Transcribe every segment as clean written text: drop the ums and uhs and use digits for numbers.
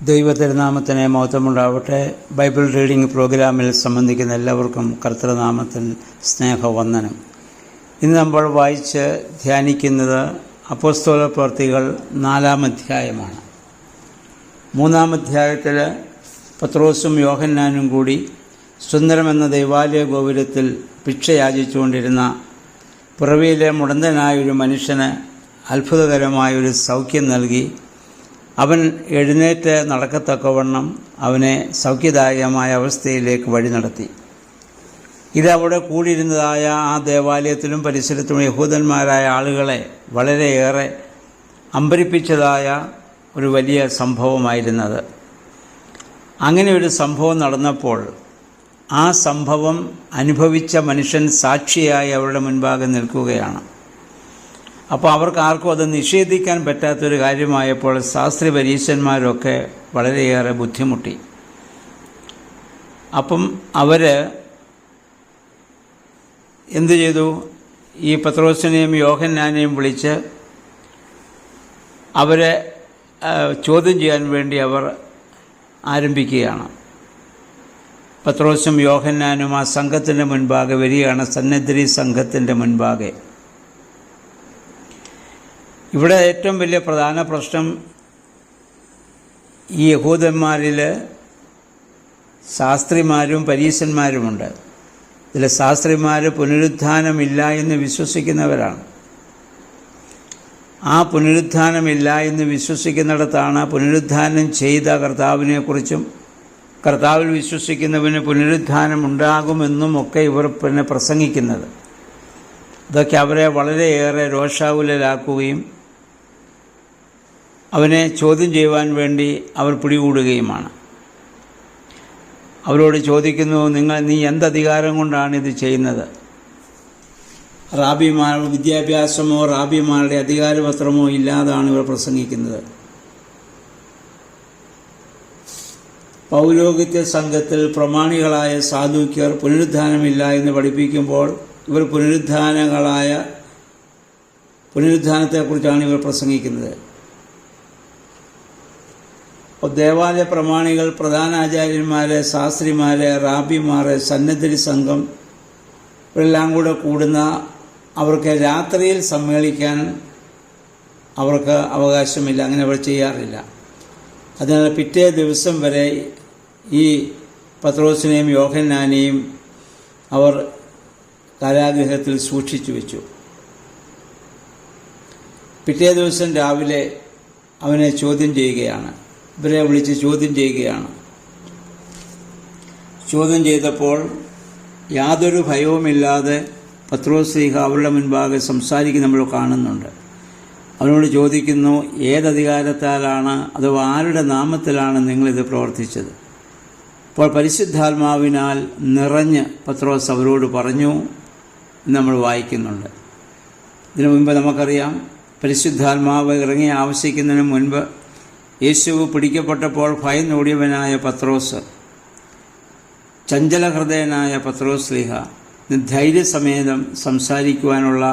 ദൈവതിരുനാമത്തിന് മഹത്വമുണ്ടാവട്ടെ. Bible reading പ്രോഗ്രാമിൽ സംബന്ധിക്കുന്ന എല്ലാവർക്കും കർത്തൃനാമത്തിൽ സ്നേഹവന്ദനം. ഇന്ന് നമ്മൾ വായിച്ച് ധ്യാനിക്കുന്നത് അപ്പോസ്തല പ്രവൃത്തികൾ 4-ാം അധ്യായമാണ്. 3-ാം അധ്യായത്തിൽ പത്രോസും യോഹന്നാനും കൂടി സുന്ദരമെന്ന ദൈവാലയ ഗോപുരത്തിൽ ഭിക്ഷ യാചിച്ചുകൊണ്ടിരുന്ന പുറവിയിലെ മുടന്തനായൊരു മനുഷ്യന് അത്ഭുതകരമായൊരു സൗഖ്യം നൽകി അവൻ എഴുന്നേറ്റ് നടക്കത്തക്കവണ്ണം അവനെ സൗഖ്യദായകമായ അവസ്ഥയിലേക്ക് വഴി നടത്തി. ഇത് അവിടെ കൂടിയിരുന്നതായ ആ ദേവാലയത്തിലും പരിസരത്തും യഹൂദന്മാരായ ആളുകളെ വളരെയേറെ അമ്പരിപ്പിച്ചതായ ഒരു വലിയ സംഭവമായിരുന്നത്. അങ്ങനെ ഒരു സംഭവം നടന്നപ്പോൾ ആ സംഭവം അനുഭവിച്ച മനുഷ്യൻ സാക്ഷിയായി അവരുടെ മുൻപാകെ നിൽക്കുകയാണ്. അപ്പോൾ അവർക്ക് ആർക്കും അത് നിഷേധിക്കാൻ പറ്റാത്തൊരു കാര്യമായപ്പോൾ ശാസ്ത്രി പരീശന്മാരൊക്കെ വളരെയേറെ ബുദ്ധിമുട്ടി. അപ്പം അവർ എന്തു ചെയ്തു? ഈ പത്രോസിനെയും യോഹന്നാനെയും വിളിച്ച് അവരെ ചോദ്യം ചെയ്യാൻ വേണ്ടി അവർ ആരംഭിക്കുകയാണ്. പത്രോസും യോഹന്നാനും ആ സംഘത്തിൻ്റെ മുൻപാകെ വരികയാണ്, സന്നദ്ധി സംഘത്തിൻ്റെ മുൻപാകെ. ഇവിടെ ഏറ്റവും വലിയ പ്രധാന പ്രശ്നം ഈ യഹൂദന്മാരിൽ ശാസ്ത്രിമാരും പരീശന്മാരുമുണ്ട്. ഇതിൽ ശാസ്ത്രിമാർ പുനരുത്ഥാനമില്ല എന്ന് വിശ്വസിക്കുന്നവരാണ്. ആ പുനരുത്ഥാനമില്ല എന്ന് വിശ്വസിക്കുന്നിടത്താണ് പുനരുത്ഥാനം ചെയ്ത കർത്താവിനെക്കുറിച്ചും കർത്താവിൽ വിശ്വസിക്കുന്നവന് പുനരുത്ഥാനം ഉണ്ടാകുമെന്നും ഒക്കെ ഇവർ പിന്നെ പ്രസംഗിക്കുന്നത്. ഇതൊക്കെ അവരെ വളരെയേറെ രോഷാകുലരാക്കുകയും അവനെ ചോദ്യം ചെയ്യുവാൻ വേണ്ടി അവർ പിടികൂടുകയുമാണ്. അവരോട് ചോദിക്കുന്നു, നീ എന്തധികാരം കൊണ്ടാണ് ഇത് ചെയ്യുന്നത്? റാബിമാർ വിദ്യാഭ്യാസമോ റാബിമാരുടെ അധികാരപത്രമോ ഇല്ലാതാണ് ഇവർ പ്രസംഗിക്കുന്നത്. പൗരോഹിത്യ സംഘത്തിൽ പ്രമാണികളായ സാധുക്യർ പുനരുത്ഥാനമില്ല എന്ന് പഠിപ്പിക്കുമ്പോൾ ഇവർ പുനരുത്ഥാനത്തെക്കുറിച്ചാണ് ഇവർ പ്രസംഗിക്കുന്നത്. ദേവാലയ പ്രമാണികൾ, പ്രധാനാചാര്യന്മാർ, ശാസ്ത്രിമാർ, റാബിമാർ, സന്നദ്ധി സംഘം ഇവരെല്ലാം കൂടെ കൂടുന്ന അവർക്ക് രാത്രിയിൽ സമ്മേളിക്കാൻ അവർക്ക് അവകാശമില്ല. അങ്ങനെ അവർ ചെയ്യാറില്ല. അതിനാൽ പിറ്റേ ദിവസം വരെ ഈ പത്രോസിനെയും യോഹന്നാനെയും അവർ കാരാഗൃഹത്തിൽ സൂക്ഷിച്ചു വെച്ചു. പിറ്റേ ദിവസം രാവിലെ അവനെ ചോദ്യം ചെയ്യുകയാണ്. ഇവരെ വിളിച്ച് ചോദ്യം ചെയ്യുകയാണ്. ചോദ്യം ചെയ്തപ്പോൾ യാതൊരു ഭയവുമില്ലാതെ പത്രോസ് അവരുടെ മുൻപാകെ സംസാരിക്കുന്ന നമ്മൾ കാണുന്നുണ്ട്. അവനോട് ചോദിക്കുന്നു, ഏതധികാരത്താലാണ് അഥവാ ആരുടെ നാമത്തിലാണ് നിങ്ങളിത് പ്രവർത്തിച്ചത്? അപ്പോൾ പരിശുദ്ധാത്മാവിനാൽ നിറഞ്ഞ് പത്രോസ് അവരോട് പറഞ്ഞു എന്ന് നമ്മൾ വായിക്കുന്നുണ്ട്. ഇതിനു മുൻപ് നമുക്കറിയാം, പരിശുദ്ധാത്മാവ് ഇറങ്ങി ആവശ്യിക്കുന്നതിന് മുൻപ് യേശു പിടിക്കപ്പെട്ടപ്പോൾ ഭയന്നോടിയവനായ പത്രോസ്, ചഞ്ചലഹൃദയനായ പത്രോസ് ശ്ലീഹ ധൈര്യസമേതം സംസാരിക്കുവാനുള്ള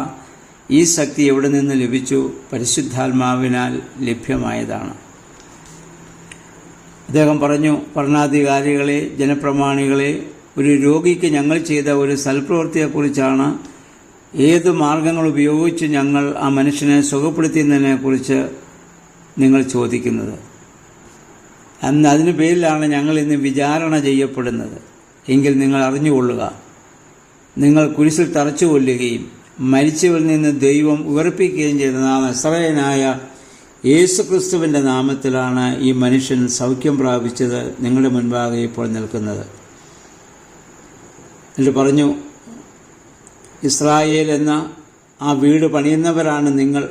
ഈ ശക്തി എവിടെ നിന്ന് ലഭിച്ചു? പരിശുദ്ധാത്മാവിനാൽ ലഭ്യമായതാണ്. അദ്ദേഹം പറഞ്ഞു, ഭരണാധികാരികളെ, ജനപ്രമാണികളെ, ഒരു രോഗിക്ക് ഞങ്ങൾ ചെയ്ത ഒരു സൽപ്രവൃത്തിയെക്കുറിച്ചാണ് ഏത് മാർഗങ്ങൾ ഉപയോഗിച്ച് ഞങ്ങൾ ആ മനുഷ്യനെ സുഖപ്പെടുത്തുന്നതിനെക്കുറിച്ച് നിങ്ങൾ ചോദിക്കുന്നത്. അതിന് പേരിലാണ് ഞങ്ങൾ ഇന്ന് വിചാരണ ചെയ്യപ്പെടുന്നത്. എങ്കിൽ നിങ്ങൾ അറിഞ്ഞുകൊള്ളുക, നിങ്ങൾ കുരിശിൽ തറച്ചു കൊല്ലുകയും മരിച്ചവരിൽ നിന്ന് ദൈവം ഉയർപ്പിക്കുകയും ചെയ്ത നസറേയനായ യേശുക്രിസ്തുവിൻ്റെ നാമത്തിലാണ് ഈ മനുഷ്യൻ സൗഖ്യം പ്രാപിച്ചത് നിങ്ങളുടെ മുൻപാകെ ഇപ്പോൾ നിൽക്കുന്നത്. എന്നിട്ട് പറഞ്ഞു, ഇസ്രായേൽ എന്ന ആ വീട് പണിയുന്നവരാണ് നിങ്ങൾ.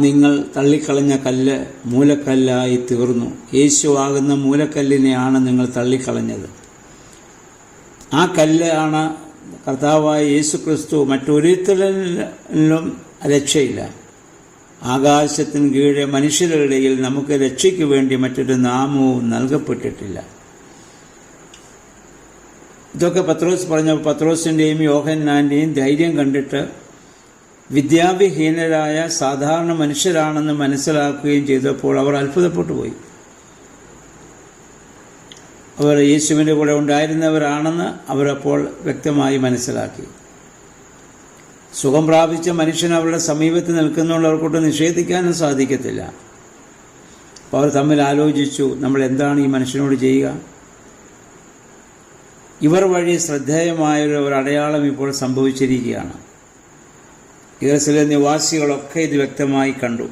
നിങ്ങൾ തള്ളിക്കളഞ്ഞ കല്ല് മൂലക്കല്ലായി തീർന്നു. യേശുവാകുന്ന മൂലക്കല്ലിനെയാണ് നിങ്ങൾ തള്ളിക്കളഞ്ഞത്. ആ കല്ല് ആണ് കർത്താവായ യേശുക്രിസ്തു. മറ്റൊരുത്തരിലും രക്ഷയില്ല. ആകാശത്തിന് കീഴെ മനുഷ്യരുടെ ഇടയിൽ നമുക്ക് രക്ഷയ്ക്ക് വേണ്ടി മറ്റൊരു നാമവും നൽകപ്പെട്ടിട്ടില്ല. ഇതൊക്കെ പത്രോസ് പറഞ്ഞപ്പോൾ പത്രോസിൻ്റെയും യോഹന്നാൻ്റെയും ധൈര്യം കണ്ടിട്ട് വിദ്യാവിഹീനരായ സാധാരണ മനുഷ്യരാണെന്ന് മനസ്സിലാക്കുകയും ചെയ്തപ്പോൾ അവർ അത്ഭുതപ്പെട്ടു പോയി. അവർ യേശുവിൻ്റെ കൂടെ ഉണ്ടായിരുന്നവരാണെന്ന് അവരപ്പോൾ വ്യക്തമായി മനസ്സിലാക്കി. സുഖം പ്രാപിച്ച മനുഷ്യൻ അവരുടെ സമീപത്ത് നിൽക്കുന്നുള്ള അവർക്കൊട്ട് നിഷേധിക്കാനും സാധിക്കത്തില്ല. അപ്പോൾ അവർ തമ്മിൽ ആലോചിച്ചു, നമ്മൾ എന്താണ് ഈ മനുഷ്യനോട് ചെയ്യുക? ഇവർ വഴി ശ്രദ്ധേയമായൊരു അടയാളം ഇപ്പോൾ സംഭവിച്ചിരിക്കുകയാണ്. യെരൂശലേം നിവാസികളൊക്കെ ഇത് വ്യക്തമായി കണ്ടു.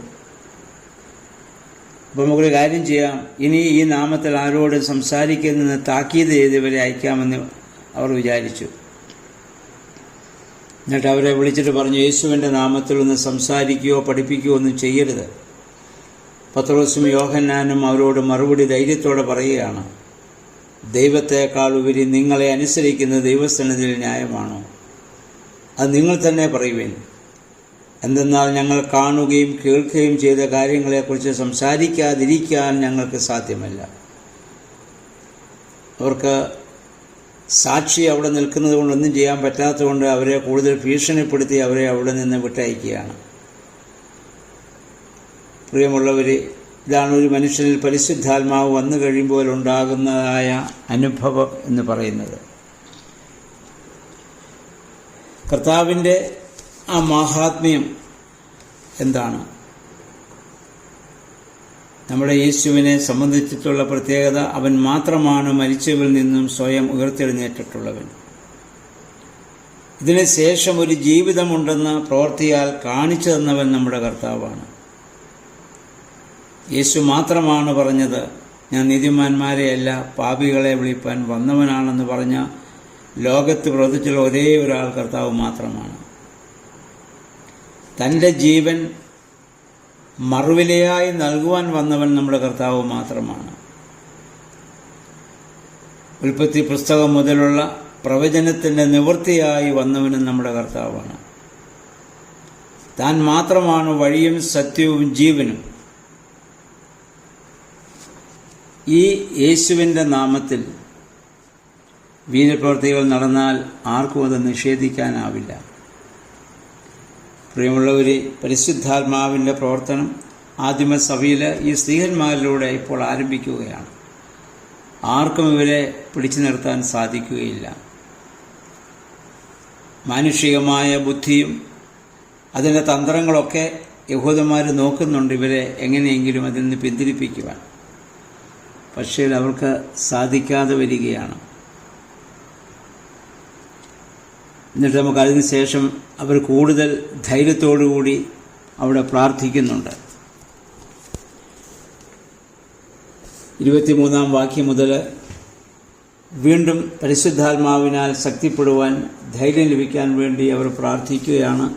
അപ്പോൾ നമുക്കൊരു കാര്യം ചെയ്യാം, ഇനി ഈ നാമത്തിൽ ആരോട് സംസാരിക്കുന്നതെന്ന് താക്കീത് ചെയ്ത് ഇവരെ അയക്കാമെന്ന് അവർ വിചാരിച്ചു. എന്നിട്ട് അവരെ വിളിച്ചിട്ട് പറഞ്ഞു, യേശുവിൻ്റെ നാമത്തിൽ ഒന്ന് സംസാരിക്കുകയോ പഠിപ്പിക്കുകയോ ഒന്നും ചെയ്യരുത്. പത്രോസും യോഹന്നാനും അവരോട് മറുപടി ധൈര്യത്തോടെ പറയുകയാണ്, ദൈവത്തെക്കാൾ ഉപരി നിങ്ങളെ അനുസരിക്കുന്നത് ദൈവസന്നിധിയിൽ ന്യായമാണോ? അത് നിങ്ങൾ തന്നെ പറയുവേൻ. എന്തെന്നാൽ ഞങ്ങൾ കാണുകയും കേൾക്കുകയും ചെയ്ത കാര്യങ്ങളെക്കുറിച്ച് സംസാരിക്കാതിരിക്കാൻ ഞങ്ങൾക്ക് സാധ്യമല്ല. അവർക്ക് സാക്ഷി അവിടെ നിൽക്കുന്നത് കൊണ്ടൊന്നും ചെയ്യാൻ പറ്റാത്തതുകൊണ്ട് അവരെ കൂടുതൽ ഭീഷണിപ്പെടുത്തി അവരെ അവിടെ നിന്ന് വിട്ടയക്കുകയാണ്. പ്രിയമുള്ളവർ, ഇതാണ് ഒരു മനുഷ്യനിൽ പരിശുദ്ധാത്മാവ് വന്നു കഴിയുമ്പോൾ ഉണ്ടാകുന്നതായ അനുഭവം എന്ന് പറയുന്നത്. കർത്താവിൻ്റെ ആ മാഹാത്മ്യം എന്താണ്? നമ്മുടെ യേശുവിനെ സംബന്ധിച്ചിട്ടുള്ള പ്രത്യേകത, അവൻ മാത്രമാണ് മരിച്ചവരിൽ നിന്നും സ്വയം ഉയർത്തെഴുന്നേറ്റിട്ടുള്ളവൻ. ഇതിന് ശേഷം ഒരു ജീവിതമുണ്ടെന്ന് പ്രവൃത്തിയാൽ കാണിച്ചു തന്നവൻ നമ്മുടെ കർത്താവാണ്. യേശു മാത്രമാണ് പറഞ്ഞത്, ഞാൻ നീതിമാന്മാരെയല്ല പാപികളെ വിളിപ്പാൻ വന്നവനാണെന്ന് പറഞ്ഞ ലോകത്ത് പ്രവർത്തിച്ചുള്ള ഒരേ ഒരാൾ കർത്താവ് മാത്രമാണ്. തൻ്റെ ജീവൻ മറുവിലയായി നൽകുവാൻ വന്നവൻ നമ്മുടെ കർത്താവ് മാത്രമാണ്. ഉൽപ്പത്തി പുസ്തകം മുതലുള്ള പ്രവചനത്തിൻ്റെ നിവൃത്തിയായി വന്നവനും നമ്മുടെ കർത്താവാണ്. താൻ മാത്രമാണ് വഴിയും സത്യവും ജീവനും. ഈ യേശുവിൻ്റെ നാമത്തിൽ വീര്യപ്രവൃത്തികൾ നടന്നാൽ ആർക്കും അത് നിഷേധിക്കാനാവില്ല. പ്രിയമുള്ളവർ, പരിശുദ്ധാത്മാവിൻ്റെ പ്രവർത്തനം ആദിമസഭയിൽ ഈ സ്ത്രീഹന്മാരിലൂടെ ഇപ്പോൾ ആരംഭിക്കുകയാണ്. ആർക്കും ഇവരെ പിടിച്ചു നിർത്താൻ സാധിക്കുകയില്ല. മാനുഷികമായ ബുദ്ധിയും അതിൻ്റെ തന്ത്രങ്ങളൊക്കെ യഹൂദന്മാർ നോക്കുന്നുണ്ട്, ഇവരെ എങ്ങനെയെങ്കിലും അതിൽ നിന്ന് പിന്തിരിപ്പിക്കുവാൻ. പക്ഷേ അവർക്ക് സാധിക്കാതെ വരികയാണ്. എന്നിട്ട് നമുക്ക് അതിന് ശേഷം അവർ കൂടുതൽ ധൈര്യത്തോടുകൂടി അവിടെ പ്രാർത്ഥിക്കുന്നുണ്ട്. 23-ാം വാക്യം മുതൽ വീണ്ടും പരിശുദ്ധാത്മാവിനാൽ ശക്തിപ്പെടുവാൻ ധൈര്യം ലഭിക്കാൻ വേണ്ടി അവർ പ്രാർത്ഥിക്കുകയാണ്.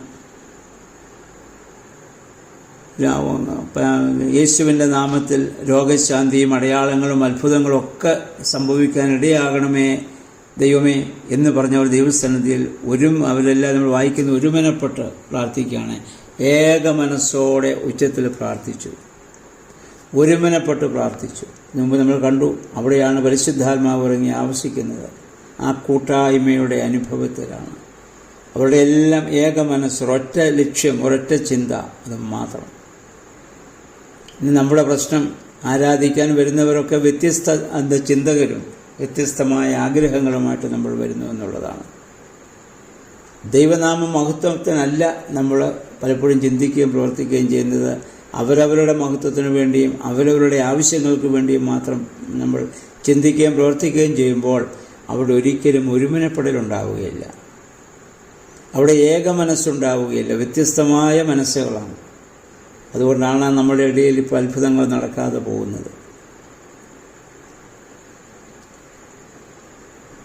യേശുവിൻ്റെ നാമത്തിൽ രോഗശാന്തിയും അടയാളങ്ങളും അത്ഭുതങ്ങളും ഒക്കെ സംഭവിക്കാനിടയാകണമേ ദൈവമേ എന്ന് പറഞ്ഞവർ ദൈവസന്നിധിയിൽ അവരെല്ലാം നമ്മൾ വായിക്കുന്ന ഒരുമനപ്പെട്ട് പ്രാർത്ഥിക്കുകയാണ്. ഏക മനസ്സോടെ ഉച്ചത്തിൽ പ്രാർത്ഥിച്ചു, ഒരുമനപ്പെട്ട് പ്രാർത്ഥിച്ചു. മുമ്പ് നമ്മൾ കണ്ടു, അവിടെയാണ് പരിശുദ്ധാത്മാവ് ഇറങ്ങി ആവശ്യിക്കുന്നത്. ആ കൂട്ടായ്മയുടെ അനുഭവത്തിലാണ്. അവരുടെ എല്ലാം ഏക മനസ്സ്, ഒരൊറ്റ ലക്ഷ്യം, ഒരൊറ്റ ചിന്ത, അത് മാത്രം. ഇനി നമ്മുടെ പ്രശ്നം, ആരാധിക്കാൻ വരുന്നവരൊക്കെ വ്യത്യസ്ത ചിന്തകരും വ്യത്യസ്തമായ ആഗ്രഹങ്ങളുമായിട്ട് നമ്മൾ വരുന്നു എന്നുള്ളതാണ്. ദൈവനാമ മഹത്വത്തിനല്ല നമ്മൾ പലപ്പോഴും ചിന്തിക്കുകയും പ്രവർത്തിക്കുകയും ചെയ്യുന്നത്. അവരവരുടെ മഹത്വത്തിന് വേണ്ടിയും അവരവരുടെ ആവശ്യങ്ങൾക്ക് വേണ്ടിയും മാത്രം നമ്മൾ ചിന്തിക്കുകയും പ്രവർത്തിക്കുകയും ചെയ്യുമ്പോൾ അവിടെ ഒരിക്കലും ഒരുമനപ്പെടലുണ്ടാവുകയില്ല. അവിടെ ഏക മനസ്സുണ്ടാവുകയില്ല, വ്യത്യസ്തമായ മനസ്സുകളാണ്. അതുകൊണ്ടാണ് നമ്മുടെ ഇടയിൽ ഇപ്പോൾ അത്ഭുതങ്ങൾ നടക്കാതെ പോകുന്നത്.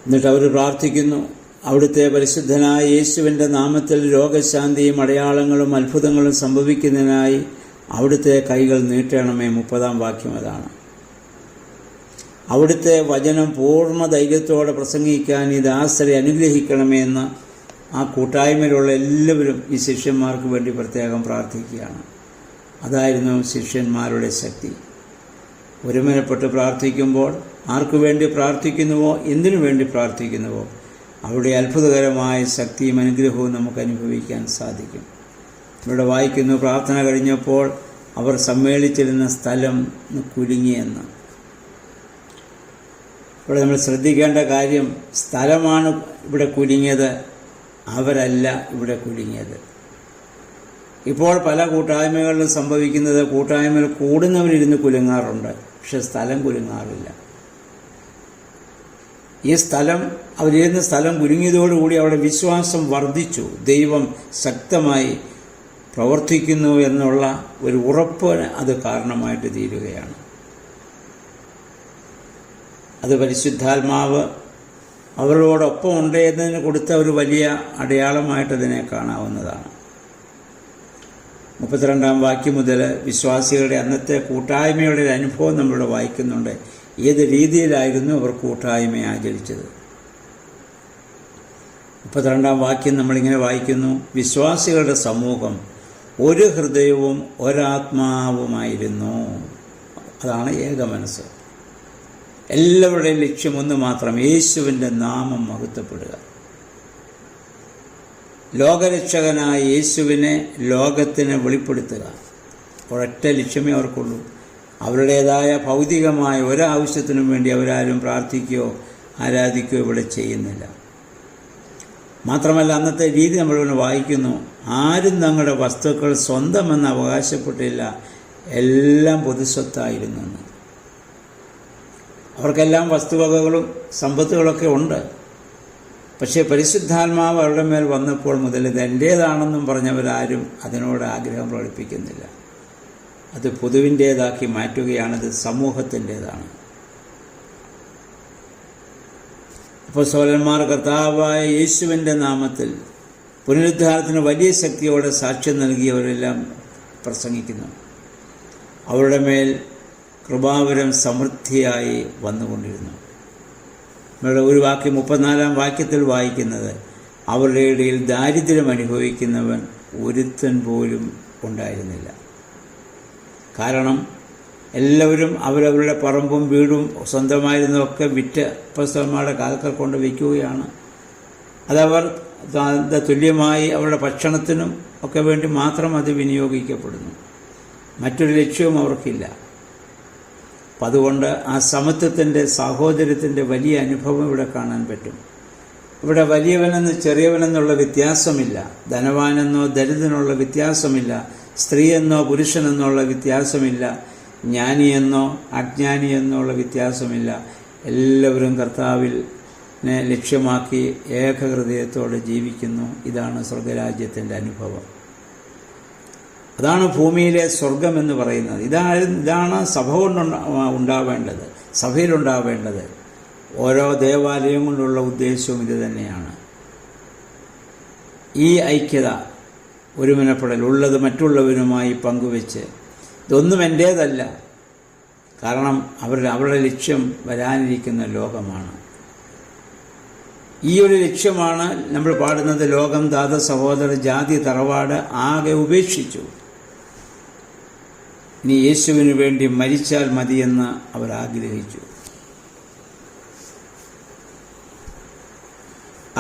എന്നിട്ട് അവർ പ്രാർത്ഥിക്കുന്നു, അവിടുത്തെ പരിശുദ്ധനായ യേശുവിൻ്റെ നാമത്തിൽ രോഗശാന്തിയും അടയാളങ്ങളും അത്ഭുതങ്ങളും സംഭവിക്കുന്നതിനായി അവിടുത്തെ കൈകൾ നീട്ടണമേ. 30-ാം വാക്യം അതാണ്. അവിടുത്തെ വചനം പൂർണ്ണ ധൈര്യത്തോടെ പ്രസംഗിക്കാൻ ഈ ദാസരെ അനുഗ്രഹിക്കണമേ എന്ന് ആ കൂട്ടായ്മയിലുള്ള എല്ലാവരും ഈ ശിഷ്യന്മാർക്ക് വേണ്ടി പ്രത്യേകം പ്രാർത്ഥിക്കുകയാണ്. അതായിരുന്നു ശിഷ്യന്മാരുടെ ശക്തി. ഒരുമനപ്പെട്ട് പ്രാർത്ഥിക്കുമ്പോൾ ആർക്കു വേണ്ടി പ്രാർത്ഥിക്കുന്നുവോ, എന്തിനു വേണ്ടി പ്രാർത്ഥിക്കുന്നുവോ, അവിടെ അത്ഭുതകരമായ ശക്തിയും അനുഗ്രഹവും നമുക്ക് അനുഭവിക്കാൻ സാധിക്കും. ഇവിടെ വായിക്കുന്നു, പ്രാർത്ഥന കഴിഞ്ഞപ്പോൾ അവർ സമ്മേളിച്ചിരുന്ന സ്ഥലം കുലുങ്ങിയെന്ന്. ഇവിടെ നമ്മൾ ശ്രദ്ധിക്കേണ്ട കാര്യം, സ്ഥലമാണ് ഇവിടെ കുലുങ്ങിയത്, അവരല്ല ഇവിടെ കുലുങ്ങിയത്. ഇപ്പോൾ പല കൂട്ടായ്മകളിലും സംഭവിക്കുന്നത്, കൂട്ടായ്മയിൽ കൂടുന്നവരിരുന്ന് കുലുങ്ങാറുണ്ട്, പക്ഷെ സ്ഥലം കുലുങ്ങാറില്ല. ഈ സ്ഥലം, അവരിരുന്ന സ്ഥലം കുലുങ്ങിയതോടുകൂടി അവിടെ വിശ്വാസം വർദ്ധിച്ചു. ദൈവം ശക്തമായി പ്രവർത്തിക്കുന്നു എന്നുള്ള ഒരു ഉറപ്പിന് അത് കാരണമായിട്ട് തീരുകയാണ്. അത് പരിശുദ്ധാത്മാവ് അവരോടൊപ്പം ഉണ്ട് എന്നതിന് കൊടുത്ത ഒരു വലിയ അടയാളമായിട്ട് അതിനെ കാണാവുന്നതാണ്. 32-ാം വാക്യം മുതൽ വിശ്വാസികളുടെ അന്നത്തെ കൂട്ടായ്മയുടെ ഒരു അനുഭവം നമ്മളിവിടെ വായിക്കുന്നുണ്ട്. ഏത് രീതിയിലായിരുന്നു അവർ കൂട്ടായ്മ ആചരിച്ചത്. 32-ാം വാക്യം നമ്മളിങ്ങനെ വായിക്കുന്നു, വിശ്വാസികളുടെ സമൂഹം ഒരു ഹൃദയവും ഒരാത്മാവുമായിരുന്നു. അതാണ് ഏകമനസ്സ്. എല്ലാവരുടെയും ലക്ഷ്യം ഒന്ന് മാത്രം, യേശുവിൻ്റെ നാമം മഹത്വപ്പെടുക. ലോകരക്ഷകനായ യേശുവിനെ ലോകത്തിന് വെളിപ്പെടുത്തുക. ഒരൊറ്റ ലക്ഷ്യമേ അവർക്കുള്ളൂ. അവരുടേതായ ഭൗതികമായ ഒരാവശ്യത്തിനും വേണ്ടി അവരാരും പ്രാർത്ഥിക്കുകയോ ആരാധിക്കുകയോ ഇവിടെ ചെയ്യുന്നില്ല. മാത്രമല്ല, അന്നത്തെ രീതി നമ്മളിവിടെ വായിക്കുന്നു, ആരും തങ്ങളുടെ വസ്തുക്കൾ സ്വന്തമെന്ന് അവകാശപ്പെട്ടില്ല, എല്ലാം പൊതുസ്വത്തായിരുന്നെന്ന്. അവർക്കെല്ലാം വസ്തുവകകളും സമ്പത്തുകളൊക്കെ ഉണ്ട്. പക്ഷേ പരിശുദ്ധാത്മാവ് അവരുടെ മേൽ വന്നപ്പോൾ മുതൽ ഇത് എൻ്റേതാണെന്നും പറഞ്ഞവരാരും അതിനോട് ആഗ്രഹം പ്രകടിപ്പിക്കുന്നില്ല. അത് പൊതുവിൻ്റേതാക്കി മാറ്റുകയാണത്, സമൂഹത്തിൻ്റേതാണ്. അപ്പോസ്തലന്മാർ കർത്താവായ യേശുവിൻ്റെ നാമത്തിൽ പുനരുദ്ധാനത്തിന് വലിയ ശക്തിയോടെ സാക്ഷ്യം നൽകിയവരെല്ലാം പ്രസംഗിക്കുന്നു. അവരുടെ മേൽ കൃപാവരം സമൃദ്ധിയായി വന്നുകൊണ്ടിരുന്നു. നമ്മളുടെ ഒരു വാക്യം 34-ാം വാക്യത്തിൽ വായിക്കുന്നത്, അവരുടെ ഇടയിൽ ദാരിദ്ര്യം അനുഭവിക്കുന്നവൻ ഒരുത്തൻ പോലും ഉണ്ടായിരുന്നില്ല. കാരണം എല്ലാവരും അവരവരുടെ പറമ്പും വീടും സ്വന്തമായിരുന്നതൊക്കെ വിറ്റ് അപ്പോസ്തലന്മാരുടെ കാൽക്കൽ കൊണ്ട് വയ്ക്കുകയാണ്. അതവർ തുല്യമായി അവരുടെ ഭക്ഷണത്തിനും ഒക്കെ വേണ്ടി മാത്രം അത് വിനിയോഗിക്കപ്പെടുന്നു. മറ്റൊരു ലക്ഷ്യവും അവർക്കില്ല. അപ്പം അതുകൊണ്ട് ആ സമത്വത്തിൻ്റെ, സാഹോദര്യത്തിൻ്റെ വലിയ അനുഭവം ഇവിടെ കാണാൻ പറ്റും. ഇവിടെ വലിയവനെന്ന് ചെറിയവനെന്നുള്ള വ്യത്യാസമില്ല, ധനവാനെന്നോ ദരിദ്രനുള്ള വ്യത്യാസമില്ല, സ്ത്രീയെന്നോ പുരുഷനെന്നുള്ള വ്യത്യാസമില്ല, ജ്ഞാനിയെന്നോ അജ്ഞാനിയെന്നുള്ള വ്യത്യാസമില്ല. എല്ലാവരും കർത്താവിനെ ലക്ഷ്യമാക്കി ഏകഹൃദയത്തോടെ ജീവിക്കുന്നു. ഇതാണ് സ്വർഗരാജ്യത്തിൻ്റെ അനുഭവം. അതാണ് ഭൂമിയിലെ സ്വർഗമെന്ന് പറയുന്നത്. ഇതാണ് സഭ കൊണ്ട് ഉണ്ടാവേണ്ടത്, സഭയിലുണ്ടാവേണ്ടത്. ഓരോ ദേവാലയം കൊണ്ടുള്ള ഉദ്ദേശവും ഇത് തന്നെയാണ്. ഈ ഐക്യത, ഒരുമനപ്പെടൽ, ഉള്ളത് മറ്റുള്ളവരുമായി പങ്കുവെച്ച്, ഇതൊന്നും എൻ്റേതല്ല, കാരണം അവരുടെ ലക്ഷ്യം വരാനിരിക്കുന്ന ലോകമാണ്. ഈ ഒരു ലക്ഷ്യമാണ് നമ്മൾ പാടുന്നത്, ലോകം ദാത സഹോദര ജാതി തറവാട് ആകെ ഉപേക്ഷിച്ചു, ഇനി യേശുവിന് വേണ്ടി മരിച്ചാൽ മതിയെന്ന് അവർ ആഗ്രഹിച്ചു.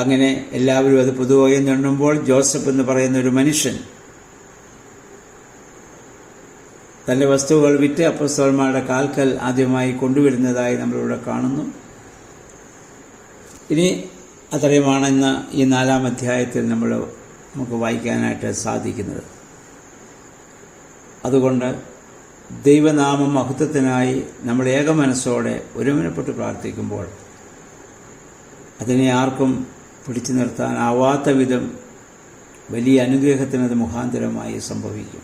അങ്ങനെ എല്ലാവരും അത് പൊതുവായി എണ്ണുമ്പോൾ ജോസഫ് എന്ന് പറയുന്ന ഒരു മനുഷ്യൻ തൻ്റെ വസ്തുക്കൾ വിറ്റ് അപ്പോസ്തലന്മാരുടെ കാൽക്കൽ ആദ്യമായി കൊണ്ടുവരുന്നതായി നമ്മളിവിടെ കാണുന്നു. ഇനി അത്രയുമാണ് ഇന്ന് ഈ 4-ാം അധ്യായത്തിൽ നമുക്ക് വായിക്കാനായിട്ട് സാധിക്കുന്നത്. അതുകൊണ്ട് ദൈവനാമ മഹത്വത്തിനായി നമ്മൾ ഏകമനസ്സോടെ ഒരുമനപ്പെട്ട് പ്രാർത്ഥിക്കുമ്പോൾ അതിനെ ആർക്കും പിടിച്ചു നിർത്താനാവാത്ത വിധം വലിയ അനുഗ്രഹത്തിനത് മുഖാന്തരമായി സംഭവിക്കും.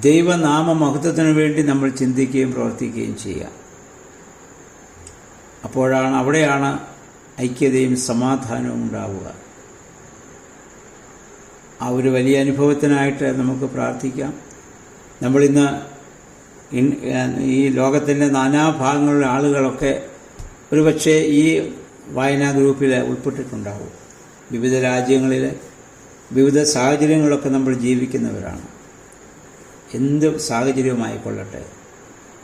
ദൈവനാമ മഹത്വത്തിനു വേണ്ടി നമ്മൾ ചിന്തിക്കുകയും പ്രവർത്തിക്കുകയും ചെയ്യുക. അവിടെയാണ് ഐക്യതയും സമാധാനവും ഉണ്ടാവുക. ആ ഒരു വലിയ അനുഭവത്തിനായിട്ട് നമുക്ക് പ്രാർത്ഥിക്കാം. നമ്മളിന്ന് ഈ ലോകത്തിൻ്റെ നാനാഭാഗങ്ങളിലെ ആളുകളൊക്കെ ഒരുപക്ഷെ ഈ വായനാ ഗ്രൂപ്പിൽ ഉൾപ്പെട്ടിട്ടുണ്ടാവും. വിവിധ രാജ്യങ്ങളിൽ വിവിധ സാഹചര്യങ്ങളൊക്കെ നമ്മൾ ജീവിക്കുന്നവരാണ്. എന്ത് സാഹചര്യവുമായിക്കൊള്ളട്ടെ,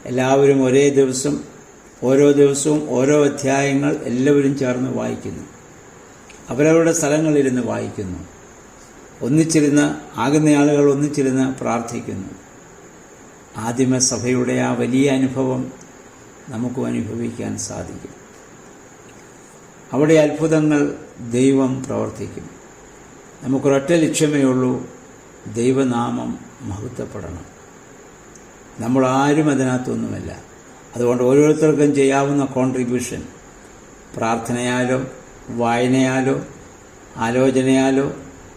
എല്ലാവരും ഒരേ ദിവസം ഓരോ ദിവസവും ഓരോ അധ്യായങ്ങൾ എല്ലാവരും ചേർന്ന് വായിക്കുന്നു. അവരവരുടെ സ്ഥലങ്ങളിലിരുന്ന് വായിക്കുന്നു. ആകുന്ന ആളുകൾ ഒന്നിച്ചിരുന്ന് പ്രാർത്ഥിക്കുന്നു. ആദിമസഭയുടെ ആ വലിയ അനുഭവം നമുക്കും അനുഭവിക്കാൻ സാധിക്കും. അവിടെ അത്ഭുതങ്ങൾ ദൈവം പ്രവർത്തിക്കും. നമുക്കൊരൊറ്റ ലക്ഷ്യമേ ഉള്ളൂ, ദൈവനാമം മഹത്വപ്പെടണം. നമ്മളാരും അതിനകത്തൊന്നുമല്ല. അതുകൊണ്ട് ഓരോരുത്തർക്കും ചെയ്യാവുന്ന കോൺട്രിബ്യൂഷൻ പ്രാർത്ഥനയാലോ വായനയാലോ ആലോചനയാലോ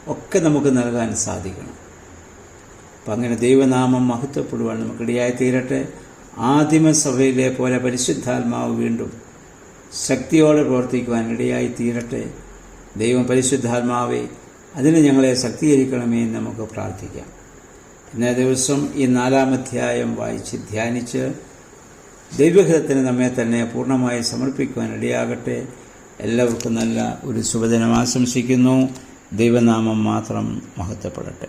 ഒക്കെ നമുക്ക് നൽകാൻ സാധിക്കണം. അപ്പം അങ്ങനെ ദൈവനാമം മഹത്വപ്പെടുവാൻ നമുക്കിടയായി തീരട്ടെ. ആദിമസഭയിലെ പോലെ പരിശുദ്ധാത്മാവ് വീണ്ടും ശക്തിയോടെ പ്രവർത്തിക്കുവാൻ ഇടയായി തീരട്ടെ. ദൈവം പരിശുദ്ധാത്മാവെ അതിന് ഞങ്ങളെ ശക്തീകരിക്കണമേ എന്ന് നമുക്ക് പ്രാർത്ഥിക്കാം. ഇന്നേ ദിവസം ഈ 4-ാം അധ്യായം വായിച്ച് ധ്യാനിച്ച് ദൈവഹിതത്തിന് നമ്മെ തന്നെ പൂർണ്ണമായി സമർപ്പിക്കുവാൻ ഇടയാകട്ടെ. എല്ലാവർക്കും നല്ല ഒരു ശുഭദിനം ആശംസിക്കുന്നു. ദൈവനാമം മാത്രം മഹത്വപ്പെടട്ടെ.